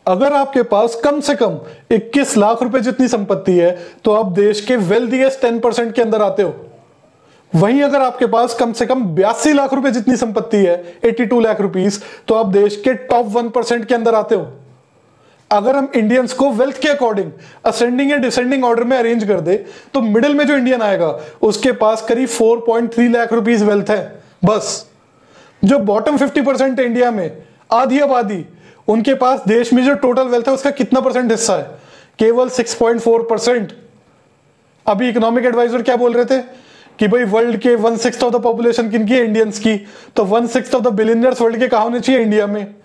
अगर आपके पास कम से कम 21 लाख रुपए जितनी संपत्ति है तो आप देश के वेल्दीएस्ट 10% के अंदर आते हो। वहीं अगर आपके पास कम से कम 82 लाख रुपए जितनी संपत्ति है 82 लाख रुपीस, तो आप देश के टॉप 1% के अंदर आते हो। अगर हम इंडियंस को वेल्थ के अकॉर्डिंग असेंडिंग या डिसेंडिंग ऑर्डर में अरेंज कर दे तो मिडिल में जो इंडियन आएगा उसके पास करीब 4.3 लाख रुपीस वेल्थ है बस। जो बॉटम 50% है इंडिया में, आधी आबादी, उनके पास देश में जो टोटल वेल्थ है उसका कितना परसेंट हिस्सा है? केवल 6.4%। अभी इकोनॉमिक एडवाइजर क्या बोल रहे थे कि भाई वर्ल्ड के 1/6 ऑफ द पॉपुलेशन किनकी है? इंडियंस की। तो 1/6 ऑफ द बिलियनियर्स वर्ल्ड के कहां होने चाहिए? इंडिया में।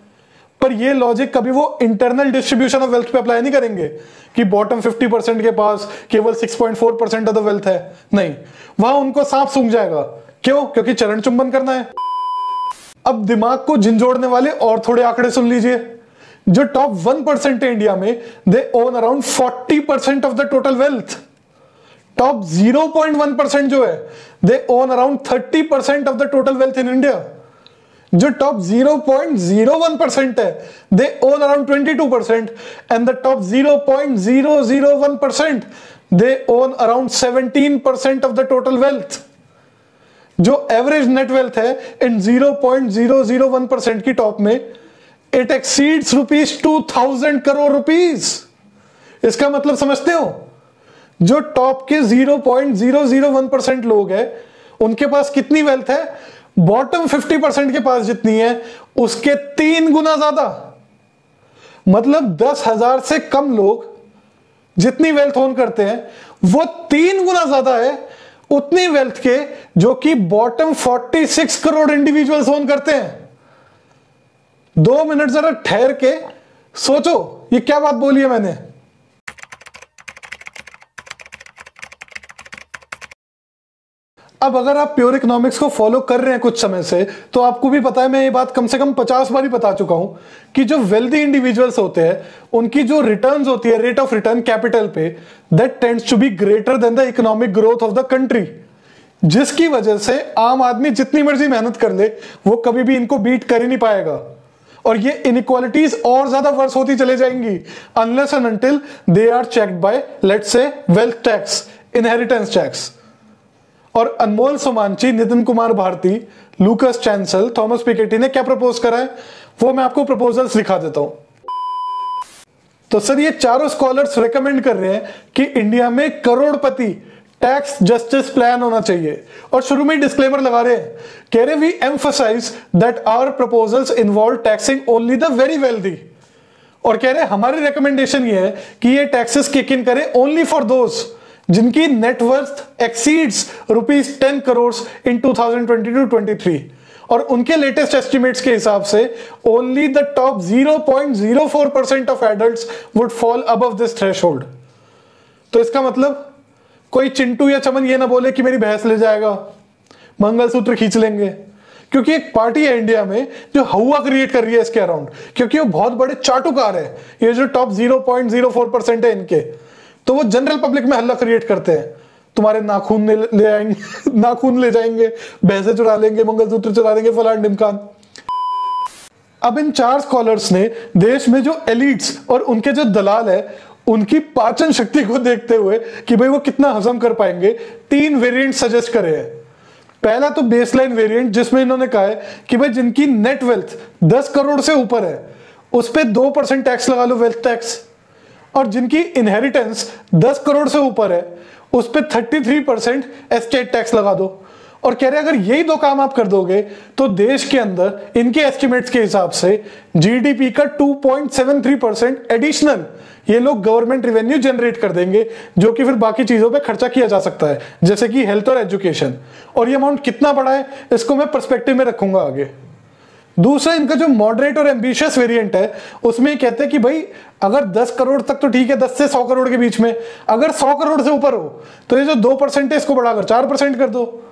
पर ये लॉजिक कभी वो इंटरनल डिस्ट्रीब्यूशन ऑफ वेल्थ पे अप्लाई नहीं करेंगे कि बॉटम 50% के पास केवल 6.4% ऑफ द वेल्थ है। नहीं, वहां उनको सांप सूंघ जाएगा। क्यों? क्योंकि चरण चुंबन करना है। अब दिमाग को झिंझोड़ने वाले और थोड़े आंकड़े सुन लीजिए। जो टॉप 1% है इंडिया में, they own around 40% of the total wealth. Top 0.1% जो है, they own around 30% of the total wealth in India. जो टॉप 0.01% है, they own around 22%, and the top 0.001% they own around 17% of the total wealth. जो average net wealth है in 0.001% की top में, it exceeds ₹2000 crore. इसका मतलब समझते हो? जो टॉप के 0.001% लोग हैं उनके पास कितनी वेल्थ है? बॉटम 50% के पास जितनी है उसके 3 गुना ज्यादा। मतलब 10,000 से कम लोग जितनी वेल्थ ओन करते हैं वो 3 गुना ज्यादा है उतनी वेल्थ के जो कि बॉटम 46 करोड़ इंडिविजुअल्स ओन करते हैं। 2 मिनट जरा ठहर के सोचो ये क्या बात बोली है मैंने। अब अगर आप प्योर इकोनॉमिक्स को फॉलो कर रहे हैं कुछ समय से तो आपको भी पता है, मैं ये बात कम से कम 50 बार ही बता चुका हूं कि जो वेल्दी इंडिविजुअल्स होते हैं उनकी जो रिटर्न्स होती है, रेट ऑफ रिटर्न कैपिटल पे, that tends to be greater than the economic growth of the country. जिसकी वजह से आम आदमी जितनी मर्जी मेहनत कर ले वो कभी भी इनको बीट कर ही नहीं पाएगा। और ये इनइक्वालिटीज और ज्यादा वर्स होती चले जाएंगी unless and until they are checked by let's say wealth tax, inheritance tax. और Anmol Somanchi, Nitin Kumar Bharti, Lucas Chancel, Thomas Piketty ने क्या प्रपोज करा है वो मैं आपको प्रपोजल्स दिखा देता हूं। तो सर ये चारों स्कॉलर्स रेकमेंड कर रहे हैं कि इंडिया में करोड़पति टैक्स जस्टिस प्लान होना चाहिए। और शुरू में डिस्क्लेमर लगा रहे हैं, कह रहे we emphasize that our proposals involve taxing only the very wealthy. और कह रहे हमारी रिकमेंडेशन ये है कि ये टैक्सेस किक इन करें ओनली फॉर दोज जिनकी नेटवर्थ एक्सीड्स ₹10 करोड़ इन 2022-23। और उनके लेटेस्ट एस्टिमेट्स के हिसाब से only the top 0.04% of adults would fall above this threshold. तो इसका मतलब कोई चिंटू या चमन ये ना बोले कि मेरी भैंस ले जाएगा, मंगलसूत्र खींच लेंगे। क्योंकि एक पार्टी है इंडिया में जो हवा क्रिएट कर रही है इसके अराउंड, क्योंकि वो बहुत बड़े चाटुकार है। ये जो टॉप 0.04% है इनके, तो वो जनरल पब्लिक में हल्ला क्रिएट करते हैं। तुम्हारे नाखून ले आएंगे, नाखून ले जाएंगे, भैंसे चुरा लेंगे, मंगलसूत्र चुरा लेंगे, फलान ढिमकान। अब इन 4 स्कॉलर्स ने देश में जो एलिट्स और उनके जो दलाल है उनकी पाचन शक्ति को देखते हुए कि भाई वो कितना हजम कर पाएंगे, 3 वेरिएंट सजेस्ट करे हैं। पहला तो बेसलाइन वेरिएंट जिसमें इन्होंने कहा है कि भाई जिनकी नेट वेल्थ 10 करोड़ से ऊपर है उस पर 2% टैक्स लगा लो, वेल्थ टैक्स। और जिनकी इनहेरिटेंस 10 करोड़ से ऊपर है उस पर 33% एस्टेट टैक्स लगा दो। और कह रहे अगर यही 2 काम आप कर दोगे तो देश के अंदर इनके एस्टिमेट्स के हिसाब से जीडीपी का 2.73% एडिशनल ये लोग गवर्नमेंट रेवेन्यू जनरेट कर देंगे, जो कि फिर बाकी चीजों पे खर्चा किया जा सकता है जैसे कि हेल्थ और एजुकेशन। और ये अमाउंट कितना बड़ा है इसको मैं पर्सपेक्टिव में रखूंगा आगे। दूसरा इनका जो मॉडरेट और एम्बिशियस वेरिएंट है उसमें कहते हैं कि भाई अगर 10 करोड़ तक तो ठीक है, 10 से 100 करोड़ के बीच में, अगर 100 करोड़ से ऊपर हो तो ये जो 2% है इसको बढ़ाकर 4% कर दो,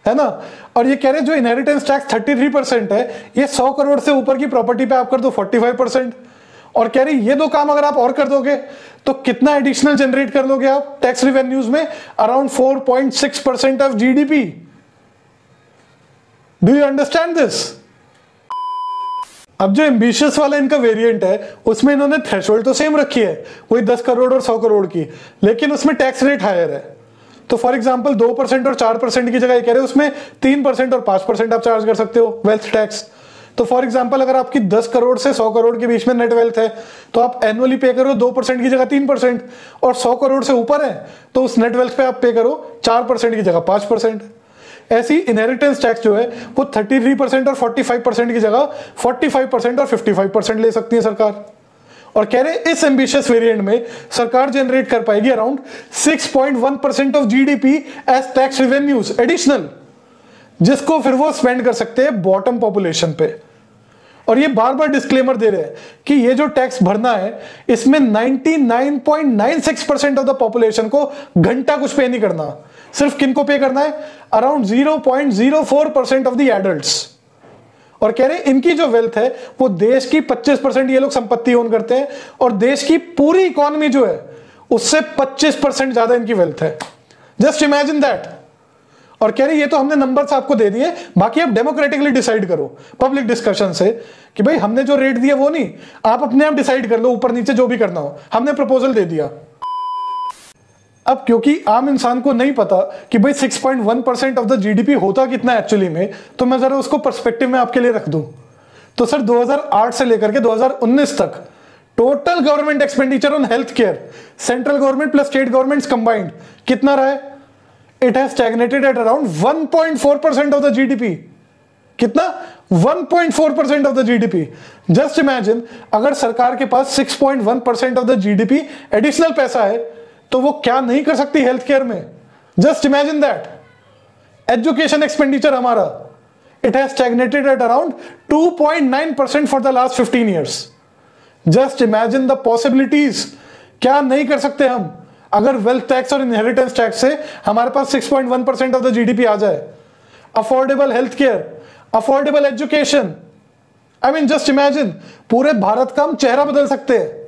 है ना। और ये कह रहे जो इनहेरिटेंस टैक्स 33% है ये 100 करोड़ से ऊपर की प्रॉपर्टी पे आप कर दो 45%। और कह रहे ये 2 काम अगर आप और कर दोगे तो कितना एडिशनल जनरेट कर लोगे आप टैक्स रिवेन्यूज में? Around 4.6% of GDP. Do you understand this? अब जो एम्बिशियस वाला इनका वेरिएंट है उसमें इन्होंने थ्रेशोल्ड तो सेम रखी है, वही 10 करोड़ और 100 करोड़ की, लेकिन उसमें टैक्स रेट हायर है। तो फॉर एग्जांपल 2% और 4% की जगह ये कह रहे हैं उसमें 3% और 5% आप चार्ज कर सकते हो वेल्थ टैक्स। तो फॉर एग्जांपल अगर आपकी 10 करोड़ से 100 करोड़ के बीच में नेट वेल्थ है तो आप एनुअली पे करो 2% की जगह 3%, और 100 करोड़ से ऊपर है तो उस नेट वेल्थ पे आप पे करो 4% की जगह 5%। ऐसी इनहेरिटेंस टैक्स जो है वो 33% और 45% की जगह 45% और 55% ले सकती है सरकार। और कह रहे इस एम्बिशियस वेरिएंट में सरकार जनरेट कर पाएगी around 6.1% of GDP as tax revenues additional, जिसको फिर वो स्पेंड कर सकते हैं बॉटम पॉपुलेशन पे। और ये बार बार डिस्क्लेमर दे रहे हैं कि ये जो टैक्स भरना है इसमें 99.96% ऑफ द पॉपुलेशन को घंटा कुछ पे नहीं करना, सिर्फ किनको पे करना है, अराउंड 0.04% ऑफ द एडल्ट्स। और कह रहे इनकी जो वेल्थ है वो देश की 25% ये लोग संपत्ति ओन करते हैं और देश की पूरी इकोनॉमी जो है उससे 25% ज्यादा इनकी वेल्थ है। Just imagine that. और कह रहे ये तो हमने नंबर्स आपको दे दिए, बाकी आप डेमोक्रेटिकली डिसाइड करो पब्लिक डिस्कशन से कि भाई हमने जो रेट दिया वो नहीं, आप अपने आप डिसाइड कर लो ऊपर नीचे जो भी करना हो, हमने प्रपोजल दे दिया। अब क्योंकि आम इंसान को नहीं पता कि भाई 6.1% ऑफ द जीडीपी होता कितना एक्चुअली में, तो मैं जरा उसको पर्सपेक्टिव में आपके लिए रख दूं। तो सर 2008 से लेकर के 2019 तक total government expenditure on health care, central government plus state governments combined, कितना रहा है? It has stagnated at around 1.4% of the GDP. कितना? 1.4% of the GDP. Just imagine अगर सरकार के पास 6.1% ऑफ द जीडीपी एडिशनल पैसा है तो वो क्या नहीं कर सकती हेल्थ केयर में। Just imagine that. Education expenditure हमारा it has stagnated at around 2.9% for the last 15 years. Just imagine the possibilities, क्या नहीं कर सकते हम अगर वेल्थ टैक्स और इनहेरिटेंस टैक्स से हमारे पास 6.1% ऑफ द जीडीपी आ जाए। Affordable health care, affordable education, I mean just imagine पूरे भारत का हम चेहरा बदल सकते हैं।